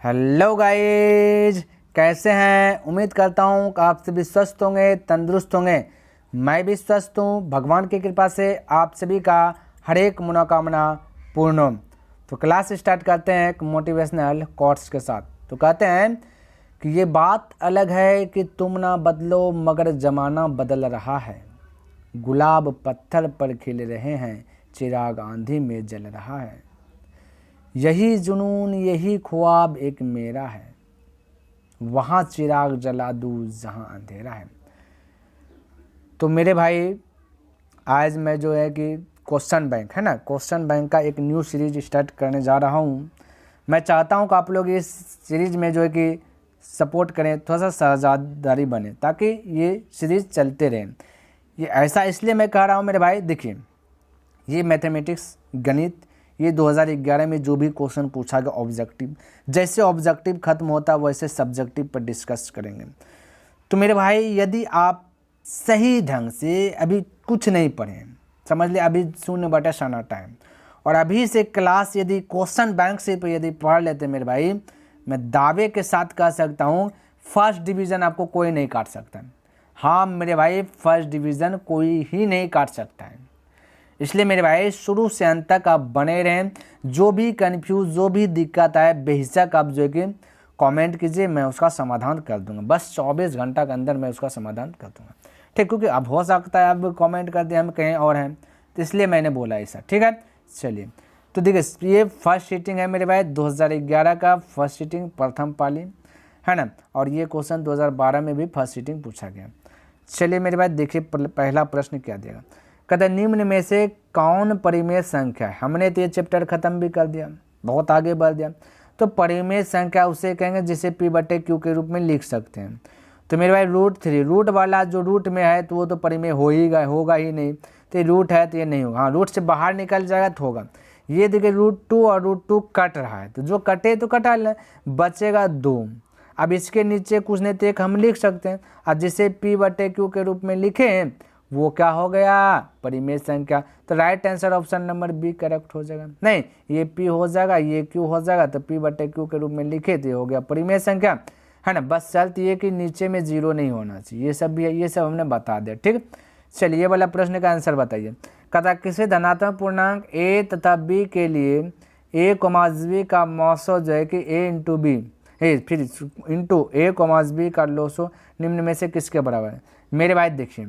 Hello guys, कैसे हैं। उम्मीद करता हूँ कि आप सभी स्वस्थ होंगे, तंदुरुस्त होंगे। मैं भी स्वस्थ हूँ, भगवान की कृपा से आप सभी का हर एक मनोकामना पूर्ण हो। तो क्लास स्टार्ट करते हैं एक मोटिवेशनल कोट्स के साथ। तो कहते हैं कि ये बात अलग है कि तुम ना बदलो मगर ज़माना बदल रहा है। गुलाब पत्थर पर खिल रहे हैं, चिराग आंधी में जल रहा है। यही जुनून यही ख्वाब एक मेरा है, वहाँ चिराग जला दूँ जहाँ अंधेरा है। तो मेरे भाई, आज मैं जो है कि क्वेश्चन बैंक है ना, क्वेश्चन बैंक का एक न्यू सीरीज स्टार्ट करने जा रहा हूँ। मैं चाहता हूँ कि आप लोग इस सीरीज में जो है कि सपोर्ट करें, थोड़ा सा साझेदारी बने ताकि ये सीरीज चलते रहें। ये ऐसा इसलिए मैं कह रहा हूँ मेरे भाई, देखिए ये मैथमेटिक्स गणित, ये 2011 में जो भी क्वेश्चन पूछा गया ऑब्जेक्टिव, जैसे ऑब्जेक्टिव खत्म होता है वैसे सब्जेक्टिव पर डिस्कस करेंगे। तो मेरे भाई, यदि आप सही ढंग से अभी कुछ नहीं पढ़े, समझ ले अभी 0/7 टाइम, और अभी से क्लास यदि क्वेश्चन बैंक से यदि पढ़ लेते मेरे भाई, मैं दावे के साथ कह सकता हूँ फर्स्ट डिवीज़न आपको कोई नहीं काट सकता। हाँ मेरे भाई, फर्स्ट डिवीज़न कोई ही नहीं काट सकता है। इसलिए मेरे भाई शुरू से अंत तक आप बने रहें। जो भी कन्फ्यूज, जो भी दिक्कत आए, बेहिचक आप जो है कि कमेंट कीजिए, मैं उसका समाधान कर दूंगा। बस 24 घंटा के अंदर मैं उसका समाधान कर दूंगा, ठीक। क्योंकि अब हो सकता है अब कमेंट कर दिए हम कहीं और हैं, तो इसलिए मैंने बोला ऐसा, ठीक है। चलिए, तो देखिए ये फर्स्ट सीटिंग है मेरे भाई, 2011 का फर्स्ट सीटिंग, प्रथम पाली है ना। और ये क्वेश्चन 2012 में भी फर्स्ट सीटिंग पूछा गया। चलिए मेरे भाई, देखिए पहला प्रश्न क्या देगा। कहते निम्न में से कौन परिमेय संख्या है। हमने तो ये चैप्टर खत्म भी कर दिया, बहुत आगे बढ़ दिया। तो परिमेय संख्या उसे कहेंगे जिसे P/Q के रूप में लिख सकते हैं। तो मेरे भाई √3, रूट वाला जो रूट में है तो वो तो परिमेय होगा ही नहीं। तो ये रूट है तो ये नहीं होगा। हाँ, रूट से बाहर निकल जाएगा तो होगा। ये देखिए √2 और √2 कट रहा है, तो जो कटे तो कटा लें, बचेगा 2। अब इसके नीचे कुछ नहीं तो एक हम लिख सकते हैं। अब जिसे P/Q के रूप में लिखें वो क्या हो गया, परिमेय संख्या। तो right answer option number B correct हो जाएगा। नहीं, ये P हो जाएगा, ये Q हो जाएगा, तो P/Q के रूप में लिखे तो हो गया परिमेय संख्या, है ना। बस शर्त ये कि नीचे में 0 नहीं होना चाहिए। ये सब भी है, ये सब हमने बता दिया, ठीक। चलिए ये वाला प्रश्न का आंसर बताइए। कहता किसी धनात्मक पूर्णांक a तथा b के लिए a, b का मौसो जो है कि a × b फिर इंटू a, b का लोसो निम्न में से किसके बराबर है। मेरे भाई देखिए,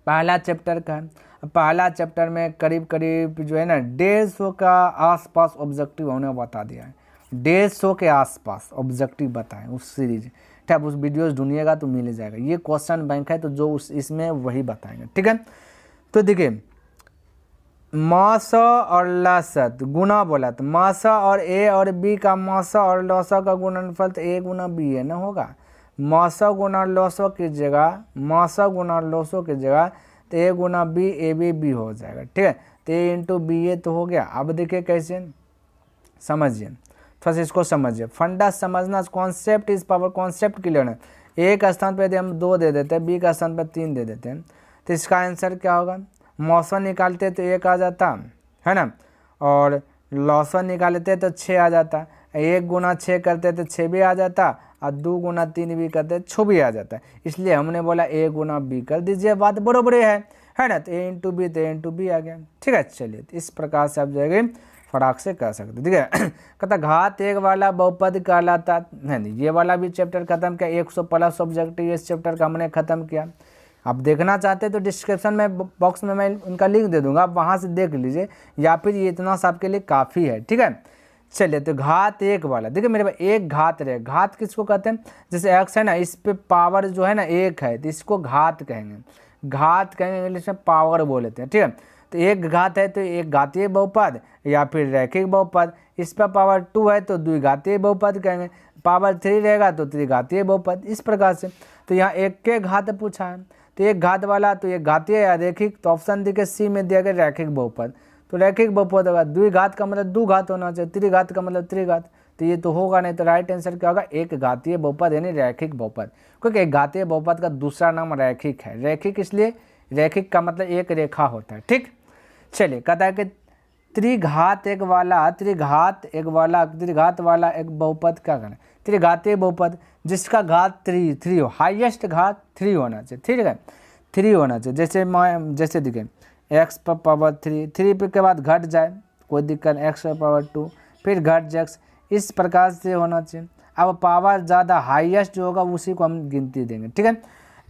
पहला चैप्टर का, पहला चैप्टर में करीब करीब जो है ना 150 का आसपास ऑब्जेक्टिव हमने बता दिया है। 150 के आसपास ऑब्जेक्टिव बताएं उस सीरीज, ठीक। उस वीडियोस ढूंढिएगा तो मिल जाएगा। ये क्वेश्चन बैंक है तो जो इसमें वही बताएंगे, ठीक है। तो देखिए मासा और लसत गुना बोला, तो मासा और a और b का मासा और लौसा का गुणनफल तो a × b है ना होगा। मासा गुना लौसो की जगह, मासा गुना लौसो की जगह तो a × b ab हो जाएगा, ठीक है। तो a × ba तो हो गया। अब देखिए कैसे समझिए, थोड़ा सा इसको समझिए। फंडा समझना, concept is power, concept clear है। ए का स्थान पर यदि हम 2 दे देते हैं, बी का स्थान पर 3 दे देते हैं, तो इसका आंसर क्या होगा। मौसम निकालते तो 1 आ जाता है ना, और लौसम निकालते तो 6 आ जाता। 1 × 6 करते तो 6 भी आ जाता, और 2 × 3 भी करते 6 भी आ जाता है। इसलिए हमने बोला a × b कर दीजिए, बात बरोबर है ना। तो a × b तो a × b आ गया, ठीक है। चलिए तो इस प्रकार से आप जाएंगे फटाक से कर सकते, ठीक है। कहता घात 1 वाला बहुपद कहलाता है। ये वाला भी चैप्टर खत्म किया, 100+ ऑब्जेक्टिव इस चैप्टर का हमने खत्म किया। आप देखना चाहते हैं तो डिस्क्रिप्शन में बॉक्स में मैं उनका लिंक दे दूंगा, आप वहाँ से देख लीजिए, या फिर ये इतना सा आपके लिए काफ़ी है, ठीक है। चलिए तो घात 1 वाला देखिए मेरे भाई, एक घात रहे। घात किसको कहते हैं, जैसे x है ना, इस पे पावर जो है ना 1 है तो इसको घात कहेंगे। घात कहेंगे, इंग्लिश में पावर बोलते हैं, ठीक है। तो एक घात है तो एक घातीय बहुपद या फिर रैखिक बहुपद। इस पर पावर 2 है तो द्विघातीय बहुपद कहेंगे। पावर 3 रहेगा तो त्रिघातीय बहुपद, इस प्रकार से। तो यहाँ एक के घात पूछा है, तो एक घात वाला तो एक घातीय या रैखिक, तो ऑप्शन देखिए सी में दिया गया रैखिक बहुपद। तो रैखिक बहुपद होगा, द्विघात का मतलब 2 घात होना चाहिए, त्रिघात का मतलब त्रिघात, तो ये तो होगा नहीं। तो राइट आंसर क्या होगा, एक घातीय बहुपद यानी रैखिक बहुपद, क्योंकि एक घातीय बहुपद का दूसरा नाम रैखिक है। रैखिक इसलिए, रैखिक का मतलब एक रेखा होता है, ठीक। चलिए कहता है कि त्रिघात एक वाला एक बहुपद क्या करना है, त्रिघातीय बहुपद जिसका घात 3 हो, हाईएस्ट घात 3 होना चाहिए, ठीक है, 3 होना चाहिए। जैसे देखिए x पर पावर 3 के बाद घट जाए कोई दिक्कत नहीं, x पर पावर 2 फिर घट जाए, इस प्रकार से होना चाहिए। अब पावर ज़्यादा हाईएस्ट जो होगा उसी को हम गिनती देंगे, ठीक है।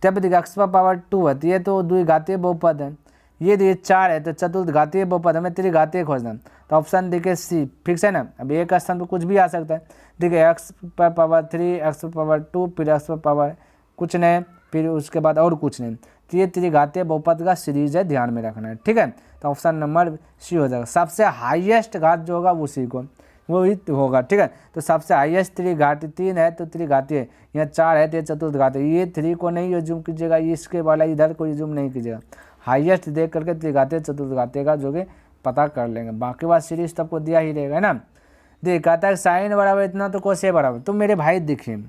तब देखिए x पर पावर 2 है तो ये तो द्विघातीय बहुपद है, ये 4 है तो चतुर्घातीय बहुपद, हमें त्रिघातीय खोजना है। तो ऑप्शन देखिए सी फिक्स है ना। अब एक स्थान पर कुछ भी आ सकता है, देखिए x पर पावर 3, x पर पावर 2 फिर x पर पावर कुछ नहीं, फिर उसके बाद और कुछ नहीं, तो ये त्रिघातीय बहुपद का सीरीज है, ध्यान में रखना है, ठीक है। तो ऑप्शन नंबर सी हो जाएगा, सबसे हाईएस्ट घात जो होगा उसी को वो ही होगा, ठीक है। तो सबसे हाईएस्ट त्रिघातीय 3 है तो त्रिघातीय, यहाँ 4 है तो ये चतुर्घातीय, ये 3 को नहीं यूज कीजिएगा, इसके वाला इधर को यूज नहीं कीजिएगा, हाईएस्ट देख करके त्रिघातीय चतुर्घातीय का जो कि पता कर लेंगे, बाकी बात सीरीज तो आपको दिया ही रहेगा ना। देख कहता है साइन बराबर इतना तो कोस बराबर, तो मेरे भाई देखिए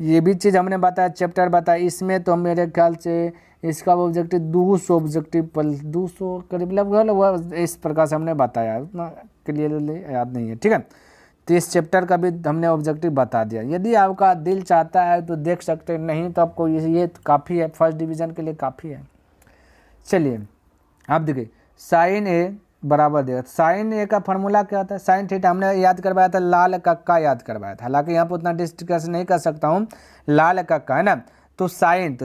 ये भी चीज़ हमने बताया, चैप्टर बताया, इसमें तो मेरे ख्याल से इसका ऑब्जेक्टिव 200 ऑब्जेक्टिव 200 करीब लगभग इस प्रकार से हमने बताया, उतना क्लियरली याद नहीं है, ठीक है। तो इस चैप्टर का भी हमने ऑब्जेक्टिव बता दिया, यदि आपका दिल चाहता है तो देख सकते हैं, नहीं तो आपको ये काफ़ी है, फर्स्ट डिवीज़न के लिए काफ़ी है। चलिए आप देखिए साइन ए बराबर देगा, साइन ए का फार्मूला क्या होता है, साइन थीटा हमने याद करवाया था, लाल कक्का याद करवाया था, हालांकि यहाँ पर उतना डिस्कस नहीं कर सकता हूँ, लाल कक्का है ना। तो साइन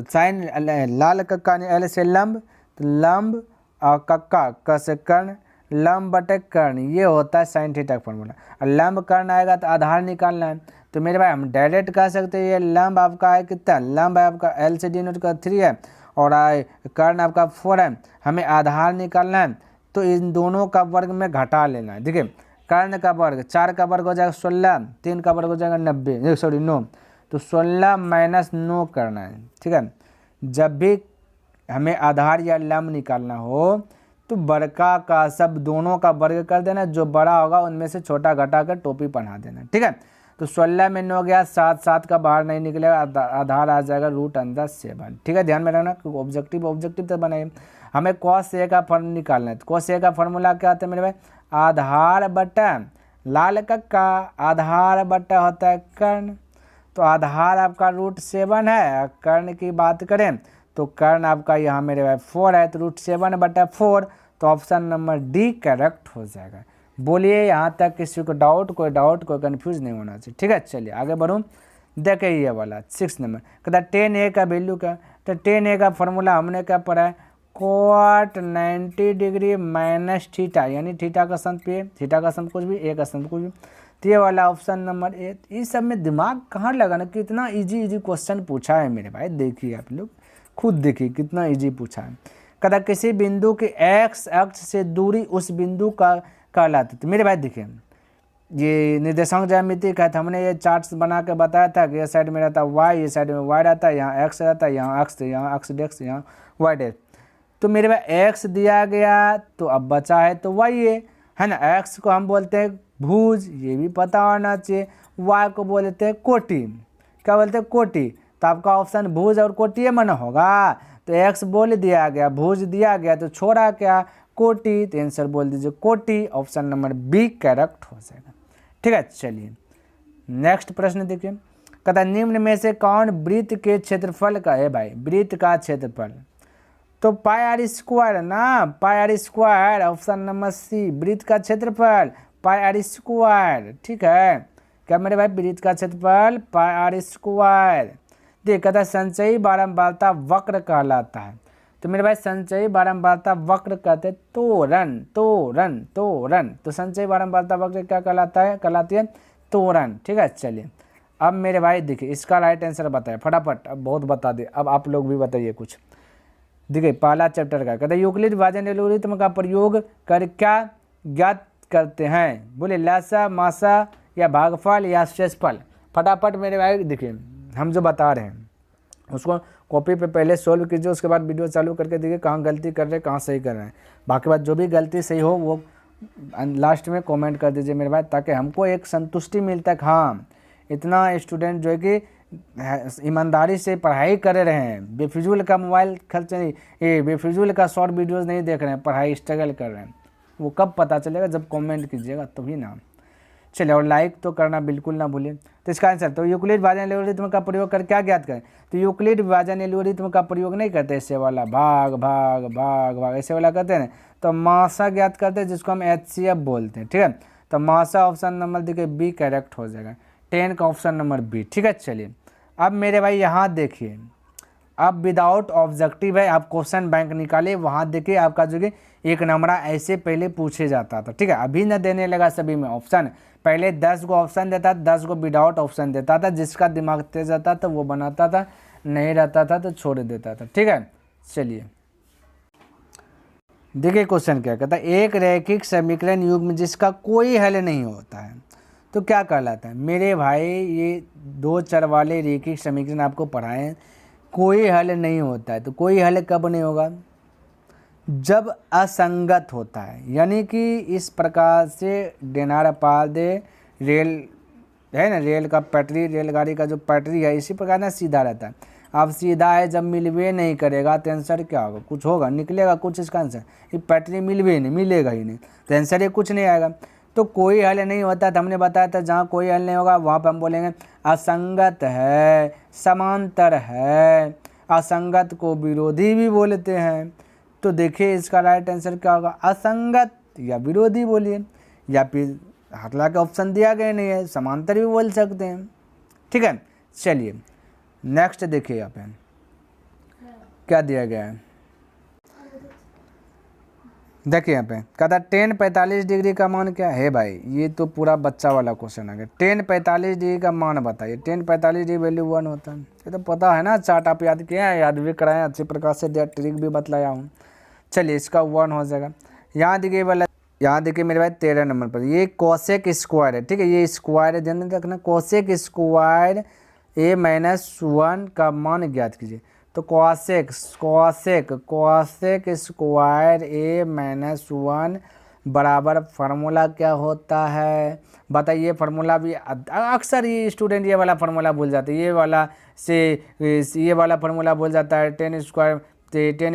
लाल कक्का एल से लंब, तो लंब और कक्का क से कर्ण, लंब बटे कर्ण, ये होता है साइन थीटा का फार्मूला। और लंब कर्ण आएगा तो आधार निकालना है, तो मेरे भाई हम डायरेक्ट कह सकते हैं ये लंब आपका है कितना, लंब है आपका एल से डिनोट का 3 है और कर्ण आपका 4 है, हमें आधार निकालना है, तो इन दोनों का वर्ग में घटा लेना है। देखिए कर्ण का वर्ग 4 का वर्ग हो जाएगा 16, 3 का वर्ग हो जाएगा 90, सॉरी 9, तो 16 माइनस 9 करना है, ठीक है। जब भी हमें आधार या लंब निकालना हो तो बड़का का सब दोनों का वर्ग कर देना, जो बड़ा होगा उनमें से छोटा घटा कर टोपी पहना देना, ठीक है। तो 16 में 9 गया, 7 का बाहर नहीं निकलेगा, आधार आ जाएगा √7, ठीक है। ध्यान में रखना, ऑब्जेक्टिव तो बनाइए, हमें cos A का फॉर्म निकालना है। तो cos A का फॉर्मूला क्या होता है मेरे भाई, आधार बटा लाल कक्का, आधार बटा होता है कर्ण, तो आधार आपका √7 है, कर्ण की बात करें तो कर्ण आपका यहाँ मेरे भाई 4 है, तो √7 बटा 4, तो ऑप्शन नंबर डी करेक्ट हो जाएगा। बोलिए यहाँ तक किसी को डाउट, कोई कन्फ्यूज नहीं होना चाहिए, ठीक है। चलिए आगे बढ़ूँ, देखिए ये वाला 6 नंबर कहता है tan A का वैल्यू क्या, तो tan A का फॉर्मूला हमने क्या पढ़ा है, cot 90 डिग्री माइनस थीटा, यानी थीटा का सम पे, थीटा का सम कुछ भी, ए का सम कुछ भी, तो ये वाला ऑप्शन नंबर ए। इस सब में दिमाग कहाँ लगाना, कितना इजी क्वेश्चन पूछा है मेरे भाई, देखिए आप लोग खुद देखिए कितना इजी पूछा है। कहता किसी बिंदु की x अक्ष से दूरी उस बिंदु का कहलाती, तो मेरे भाई देखिए ये निर्देशांक ज्यामिति का था, हमने ये चार्ट्स बना के बताया था कि ये साइड में रहता है y, ये साइड में y रहता है, यहाँ x रहता है, यहाँ x, यहाँ x डेक्स, यहाँ y डेक्स। तो मेरे भाई x दिया गया तो अब बचा है तो y है ना, x को हम बोलते हैं भुज, ये भी पता होना चाहिए, y को बोलते हैं कोटि, क्या बोलते हैं कोटि, तो आपका ऑप्शन भुज और कोटि मन होगा। तो x बोल दिया गया, भुज दिया गया तो छोड़ा क्या कोटि, तो आंसर बोल दीजिए कोटि, ऑप्शन नंबर बी करेक्ट हो जाएगा, ठीक है। चलिए नेक्स्ट प्रश्न देखिए, कहता निम्न में से कौन वृत्त के क्षेत्रफल का है भाई, वृत्त का क्षेत्रफल, तो πr² ना, πr², ऑप्शन नंबर सी वृत्त का क्षेत्रफल πr², ठीक है। क्या मेरे भाई वृत्त का क्षेत्रफल πr²। देख कहता संचयी बारंबारता वक्र कहलाता है, तो मेरे भाई संचयी बारंबारता वक्र कहते हैं तोरण, तो संचयी बारंबारता वक्र क्या कहलाता है, कहलाती है तोरण, ठीक है। चलिए अब मेरे भाई देखिए इसका राइट आंसर बताए फटाफट, अब बहुत बता दे, अब आप लोग भी बताइए कुछ। देखिए पहला चैप्टर का कहता है यूक्लिड विभाजन एल्गोरिथ्म का प्रयोग कर क्या ज्ञात करते हैं, बोले लसा मासा या भागफल या शेषफल, फटाफट मेरे भाई देखिए हम जो बता रहे हैं उसको कॉपी पे पहले सोल्व कीजिए, उसके बाद वीडियो चालू करके देखिए कहाँ गलती कर रहे हैं कहाँ सही कर रहे हैं, बाकी बात जो भी गलती सही हो वो लास्ट में कमेंट कर दीजिए मेरे भाई, ताकि हमको एक संतुष्टि मिलता है, हाँ इतना स्टूडेंट जो है कि ईमानदारी से पढ़ाई कर रहे हैं, बेफिजूल का मोबाइल खर्च नहीं, ये बेफिजूल का शॉर्ट वीडियोज़ नहीं देख रहे हैं, पढ़ाई स्ट्रगल कर रहे हैं, वो कब पता चलेगा, जब कमेंट कीजिएगा तभी ना। चलिए, और लाइक तो करना बिल्कुल ना भूलें। तो इसका आंसर, तो यूक्लिड विभाजन एल्गोरिथ्म का प्रयोग कर क्या ज्ञात करें? तो यूक्लिड विभाजन एल्गोरिथ्म का प्रयोग नहीं करते ऐसे वाला भाग भाग भाग भाग ऐसे वाला करते हैं ना, तो मासा ज्ञात करते हैं, जिसको हम HCF बोलते हैं। ठीक है, तो मासा ऑप्शन नंबर देखिए बी करेक्ट हो जाएगा, 10 का ऑप्शन नंबर बी। ठीक है, चलिए अब मेरे भाई यहाँ देखिए, अब विदाउट ऑब्जेक्टिव है, आप क्वेश्चन बैंक निकाले, वहाँ देखिए आपका जो कि एक नंबरा ऐसे पहले पूछे जाता था। ठीक है, अभी न देने लगा सभी में ऑप्शन, पहले 10 को ऑप्शन देता, 10 को विदाउट ऑप्शन देता था, जिसका दिमाग तेज रहता था वो बनाता था, नहीं रहता था तो छोड़ देता था। ठीक है, चलिए देखिए क्वेश्चन क्या कहता है, एक रैखिक समीकरण युग्म जिसका कोई हल नहीं होता है तो क्या कहलाता है? मेरे भाई ये 2 चर वाले रैखिक समीकरण आपको पढ़ाएं, कोई हल नहीं होता है, तो कोई हल कब नहीं होगा? जब असंगत होता है, यानी कि इस प्रकार से डेनार पादे रेल है ना, रेल का पटरी, रेलगाड़ी का जो पटरी है इसी प्रकार ना सीधा रहता है। अब सीधा है, जब मिलवे नहीं करेगा तो आंसर क्या होगा? कुछ होगा, निकलेगा कुछ इसका आंसर? ये पटरी मिलवे नहीं, मिलेगा ही नहीं, तो आंसर ये कुछ नहीं आएगा। तो कोई हल नहीं होता, तो हमने बताया था जहाँ कोई हल नहीं होगा वहाँ पर हम बोलेंगे असंगत है, समांतर है, असंगत को विरोधी भी बोलते हैं। तो देखिए इसका राइट आंसर क्या होगा? असंगत या विरोधी बोलिए, या फिर हालांकि ऑप्शन दिया गया नहीं है, समांतर भी बोल सकते हैं। ठीक है, चलिए नेक्स्ट देखिए यहाँ पे क्या दिया गया है, देखिए यहाँ पे कहता है 10 45 डिग्री का मान क्या है? भाई ये तो पूरा बच्चा वाला क्वेश्चन आ गया। 10 45 डिग्री का मान बताइए। 10 45 डिग्री वैल्यू 1 होता है, ये तो पता है ना, चार्ट आप याद किए हैं, याद भी कराएं, अच्छी प्रकार से ट्रिक भी बतलाया हूँ। चलिए इसका 1 हो जाएगा। यहाँ देखिए वाला, यहाँ देखिए मेरे भाई 13 नंबर पर ये कोसेक स्क्वायर है। ठीक है, ये स्क्वायर है, ध्यान रखना, कोसेक स्क्वायर a-1 का मान ज्ञात कीजिए। तो कोसेक स्क्वायर a-1 बराबर फार्मूला क्या होता है बताइए? फार्मूला भी अक्सर ये स्टूडेंट ये वाला फार्मूला भूल जाते हैं, ये वाला फार्मूला भूल जाता है, 10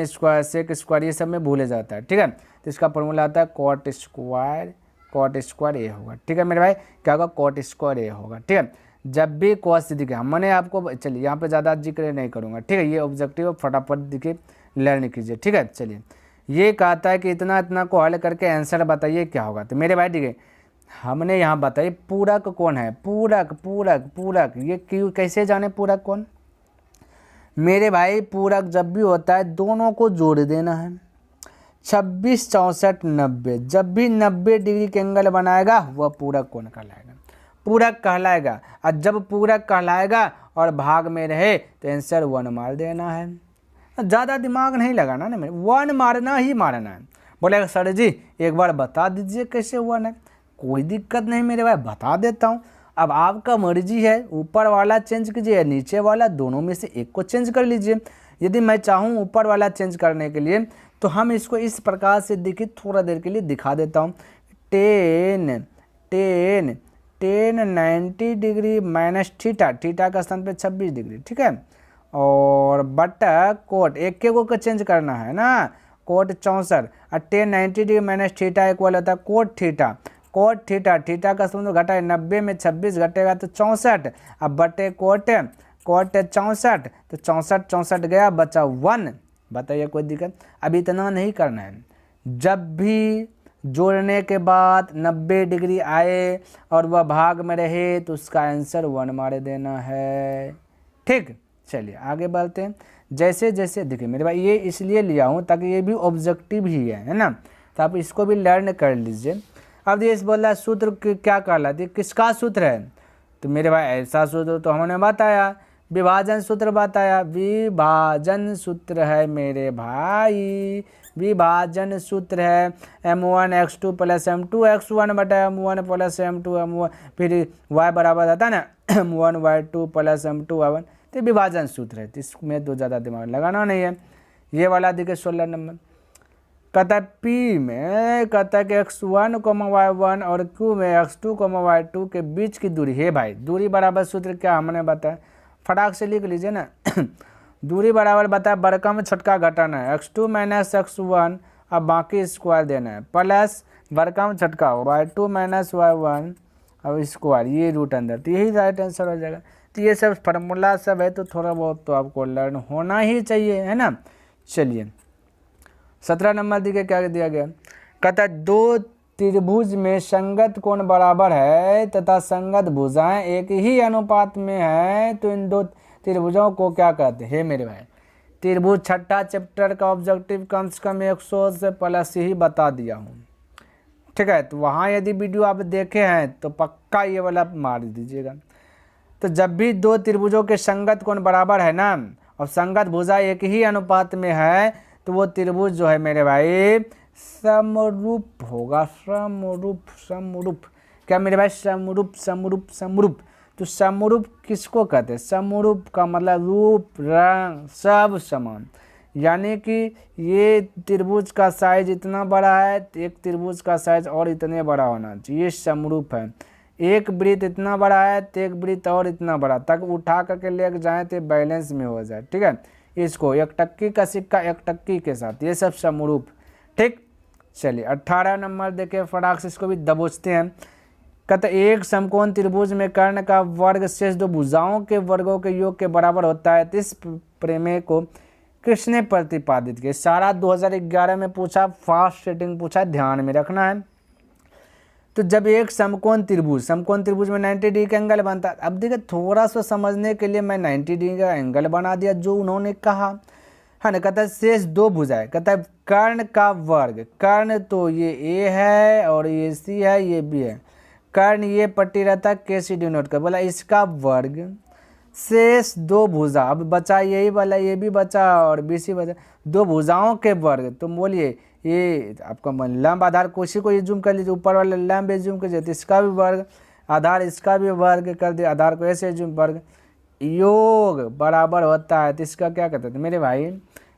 स्क्वायर सेक स्क्वायर ये सब में भूले जाता है। ठीक है, तो इसका फार्मूला आता है कॉट स्क्वायर ए होगा। ठीक है मेरे भाई, क्या होगा? कॉट स्क्वायर ए होगा। ठीक है, जब भी कॉस दिखे, मैंने आपको, चलिए यहाँ पे ज़्यादा जिक्र नहीं करूँगा। ठीक है, ये ऑब्जेक्टिव फटाफट दिखे लर्न कीजिए। ठीक है, चलिए ये कहता है कि इतना इतना को हल करके आंसर बताइए क्या होगा। तो मेरे भाई ठीक है, हमने यहाँ बताइए पूरक कौन है? पूरक ये क्यों, कैसे जाने पूरक कौन? मेरे भाई पूरक जब भी होता है दोनों को जोड़ देना है। 26 64 90, जब भी 90 डिग्री के एंगल बनाएगा वह पूरक कौन कहलाएगा? पूरक कहलाएगा। और जब पूरक कहलाएगा और भाग में रहे तो आंसर 1 मार देना है। ज़्यादा दिमाग नहीं लगाना ना, मेरे 1 मारना ही मारना है। बोलेगा सर जी एक बार बता दीजिए कैसे 1 है? कोई दिक्कत नहीं मेरे भाई, बता देता हूँ। अब आपका मर्जी है, ऊपर वाला चेंज कीजिए या नीचे वाला, दोनों में से एक को चेंज कर लीजिए। यदि मैं चाहूँ ऊपर वाला चेंज करने के लिए तो हम इसको इस प्रकार से देखिए, थोड़ा देर के लिए दिखा देता हूँ। 10 90 डिग्री माइनस थीटा का स्थान पे 26 डिग्री। ठीक है, और बटा कोट एक के को चेंज करना है ना, कोट 64 और 10 90 डिग्री माइनस थीटा इक्वल होता है कोट थीटा का स्थान घटा 90 में 26 घटेगा तो 64, अब बटे कोट 64 तो 64 गया, बचा 1। बताइए कोई दिक्कत? अब इतना नहीं करना है, जब भी जोड़ने के बाद 90 डिग्री आए और वह भाग में रहे तो उसका आंसर 1 मार देना है। ठीक, चलिए आगे बढ़ते हैं। जैसे जैसे देखिए मेरे भाई, ये इसलिए लिया हूँ ताकि ये भी ऑब्जेक्टिव ही है ना, तो आप इसको भी लर्न कर लीजिए। अब ये बोल रहा है सूत्र क्या कहलाती है, किसका सूत्र है? तो मेरे भाई ऐसा सूत्र तो हमने बताया, विभाजन सूत्र बताया, विभाजन सूत्र है मेरे भाई, विभाजन सूत्र है m1 x2 plus m2 x1 बटा m1 प्लस m2 m1, फिर y बराबर आता है ना m1 y2 plus m2 y1, तो विभाजन सूत्र है, तो इसमें तो ज़्यादा दिमाग लगाना नहीं है। ये वाला देखिए 16 नंबर, कहता है P में कहता है कि x1, y1 और Q में x2, y2 के बीच की दूरी है। भाई दूरी बराबर सूत्र क्या हमने बताया, फटाक से लिख लीजिए ना दूरी बराबर बताया बड़का में छोटका घटाना है, x2 माइनस x1 अब बाकी स्क्वायर देना है, प्लस वर्गमूल छटका y2 माइनस y1 अब स्क्वायर, ये रूट अंदर, तो यही राइट आंसर हो जाएगा। तो ये सब फार्मूला सब है, तो थोड़ा बहुत तो आपको लर्न होना ही चाहिए, है ना। चलिए 17 नंबर देखिए क्या दिया गया, कहता है दो त्रिभुज में संगत कोण बराबर है तथा संगत भुजाएं एक ही अनुपात में है, तो इन दो त्रिभुजों को क्या कहते हैं मेरे भाई। त्रिभुज छठा चैप्टर का ऑब्जेक्टिव कम से कम 100 से प्लस ही बता दिया हूँ, ठीक है। तो वहाँ यदि वीडियो आप देखे हैं तो पक्का ये वाला मार दीजिएगा। तो जब भी दो त्रिभुजों के संगत कोण बराबर है ना और संगत भुजा एक ही अनुपात में है, तो वो त्रिभुज जो है मेरे भाई समरूप होगा। समरूप क्या मेरे भाई, समरूप। तो समरूप किसको कहते हैं, समरूप का मतलब रूप रंग सब समान, यानी कि ये त्रिभुज का साइज इतना बड़ा है तो एक त्रिभुज का साइज और इतने बड़ा होना चाहिए, ये समरूप है। एक वृत्त इतना बड़ा है तो एक वृत्त और इतना बड़ा, तक उठा करके ले जाए तो बैलेंस में हो जाए, ठीक है। इसको 1 टक्की का सिक्का 1 टक्की के साथ, ये सब समरूप, ठीक। चलिए 18 नंबर देखे, फटाक से इसको भी दबोचते हैं। कहते एक समकोण त्रिभुज में कर्ण का वर्ग शेष दो भुजाओं के वर्गों के योग के बराबर होता है, तो इस प्रमेय को किसने प्रतिपादित किया। सारा 2011 में पूछा, फास्ट सेटिंग पूछा, ध्यान में रखना है। तो जब एक समकोण त्रिभुज में 90 डिग्री का एंगल बनता है, अब देखिए थोड़ा सा समझने के लिए मैं 90 डिग्री का एंगल बना दिया जो उन्होंने कहा है ना। कहता है शेष दो भुजाएं, कहता है कर्ण का वर्ग, कर्ण तो ये ए है और ये सी है, ये बी है, कर्ण ये पट्टी रहता है के सी डिनोट कर, बोला इसका वर्ग शेष दो भुजा, अब बचा यही वाला, ये भी बचा और बी सी बचा, दो भुजाओं के वर्ग। तुम बोलिए ये आपका लंब आधार कोशी को ये जूम कर लीजिए, ऊपर वाला लंब जूम कर तो इसका भी वर्ग, आधार इसका भी वर्ग कर दिया, आधार को ऐसे जूम वर्ग, योग बराबर होता है, तो इसका क्या कहते थे मेरे भाई,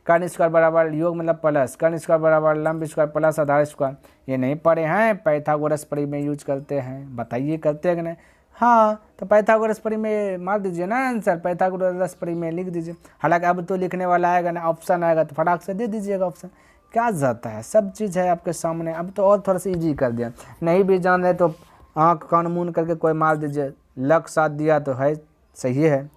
कर्ण स्क्वायर बराबर योग मतलब प्लस, कर्ण स्क्वायर बराबर लंब स्क्वायर प्लस आधार स्क्वायर। ये नहीं पढ़े हैं, पाइथागोरस परिमेय यूज करते हैं, बताइए करते हैं कि नहीं। हाँ तो पाइथागोरस परिमेय मार दीजिए ना आंसर, पाइथागोरस परिमेय लिख दीजिए। हालांकि अब तो लिखने वाला आएगा ना, ऑप्शन आएगा तो फटाक से दे दीजिएगा ऑप्शन, क्या जाता है, सब चीज़ है आपके सामने। अब तो और थोड़ा सा ईजी कर दिया, नहीं भी जान रहे तो आँख कान मून करके कोई मार दीजिए, लक साथ दिया तो है सही है,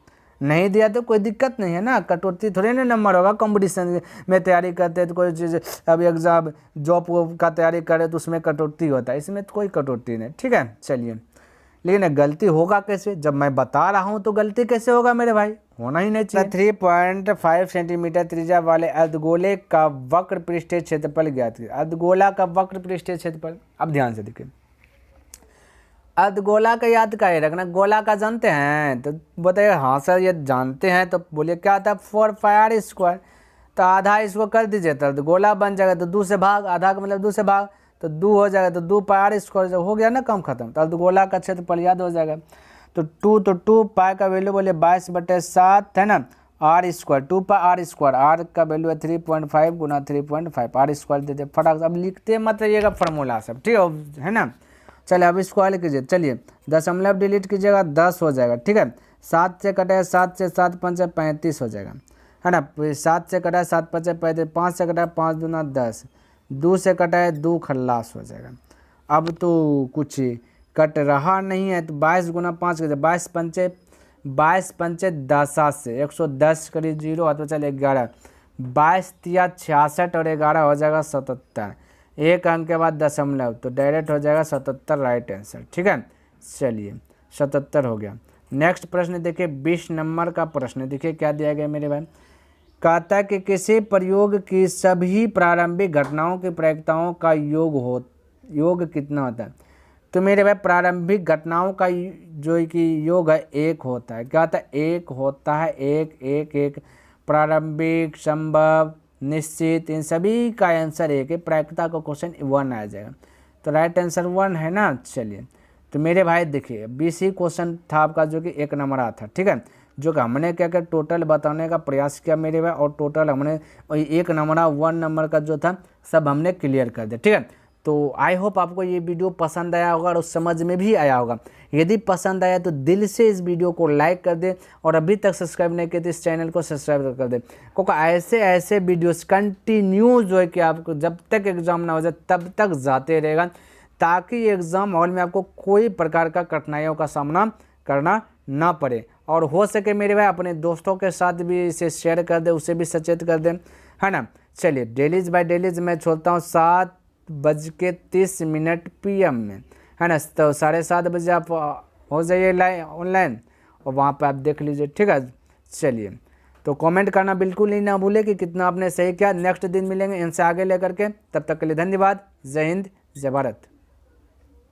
नहीं दिया तो कोई दिक्कत नहीं है ना। कटौती थोड़ी ना नंबर होगा, कंपटीशन में तैयारी करते हैं तो कोई चीज़, अब एग्जाम जॉब का तैयारी करे तो उसमें कटौती होता है, इसमें तो कोई कटौती नहीं, ठीक है। चलिए लेकिन गलती होगा कैसे, जब मैं बता रहा हूँ तो गलती कैसे होगा मेरे भाई, होना ही नहीं चाहिए। 3.5 सेंटीमीटर त्रिज्या वाले अर्धगोले का वक्र पृष्ठीय क्षेत्रफल ज्ञात कीजिए। अर्धगोला का वक्र पृष्ठीय क्षेत्रफल, अब ध्यान से देखिए, अर्धगोला का याद का रखना, गोला का जानते हैं तो बताइए हाँ सर ये जानते हैं, तो बोलिए क्या था 4πr स्क्वायर, तो आधा इसको कर दीजिए तो अर्धगोला बन जाएगा, तो 2 से भाग, आधा का मतलब 2 से भाग, तो 2 हो जाएगा, तो 2πr स्क्वायर जब हो गया ना कम खत्म, तो अर्धगोला का क्षेत्रफल याद हो जाएगा। तो 2 पाई का वैल्यू बोलिए 22/7 है ना, आर स्क्वायर 2πr स्क्वायर, आर का वैल्यू है 3.5 गुना 3.5, आर स्क्वायर देते फटाक। अब लिखते मत रहिएगा फार्मूला सब, ठीक है ना। चलिए अब इसको हल कीजिए, चलिए दशमलव डिलीट कीजिएगा 10 हो जाएगा, ठीक है। 7 से कटाए 7 से 7 5 35 हो जाएगा, है ना। 7 से कटाए 7 5 35, 5 से कटाए 5 दूना 10, 2 से कटाए 2 खल्लास हो जाएगा। अब तो कुछ कट रहा नहीं है, तो 22 गुना 5 कर 22 पंचे 10 से 110 करीब 0 हाथ में चले 11, 22 तिया 66 और 11 हो जाएगा 77, एक अंक के बाद दशमलव, तो डायरेक्ट हो जाएगा 77 राइट आंसर, ठीक है। चलिए 77 हो गया। नेक्स्ट प्रश्न देखिए 20 नंबर का प्रश्न देखिए क्या दिया गया मेरे भाई। कहता है कि किसी प्रयोग की सभी प्रारंभिक घटनाओं की प्रायिकताओं का योग कितना होता है। तो मेरे भाई प्रारंभिक घटनाओं का जो कि योग है 1 होता है। क्या होता है 1 होता है, 1 प्रारंभिक संभव निश्चित इन सभी का आंसर 1 है। प्रायिकता का क्वेश्चन 1 आ जाएगा, तो राइट आंसर 1 है ना। चलिए तो मेरे भाई देखिए 20 ही क्वेश्चन था आपका जो कि 1 नंबर आता था, ठीक है। जो कि हमने क्या क्या टोटल बताने का प्रयास किया मेरे भाई, और टोटल हमने 1 नंबर 1 नंबर का जो था सब हमने क्लियर कर दिया, ठीक है। तो आई होप आपको ये वीडियो पसंद आया होगा और समझ में भी आया होगा। यदि पसंद आया तो दिल से इस वीडियो को लाइक कर दें और अभी तक सब्सक्राइब नहीं किए तो इस चैनल को सब्सक्राइब कर दें, क्योंकि ऐसे ऐसे वीडियोस कंटिन्यू जो है कि आपको जब तक एग्ज़ाम ना हो जाए तब तक जाते रहेगा, ताकि एग्ज़ाम हॉल में आपको कोई प्रकार का कठिनाइयों का सामना करना ना पड़े। और हो सके मेरे भाई अपने दोस्तों के साथ भी इसे शेयर कर दे, उसे भी सचेत कर दें, है ना। चलिए डेलीज बाय डेलीज मैं छोड़ता हूँ 7:30 PM में, है ना। तो 7:30 बजे आप हो जाइए लाइव ऑनलाइन और वहाँ पे आप देख लीजिए, ठीक है। चलिए तो कमेंट करना बिल्कुल ही ना भूले कि कितना आपने सही किया। नेक्स्ट दिन मिलेंगे इनसे आगे लेकर के, तब तक के लिए धन्यवाद। जय हिंद, जय भारत।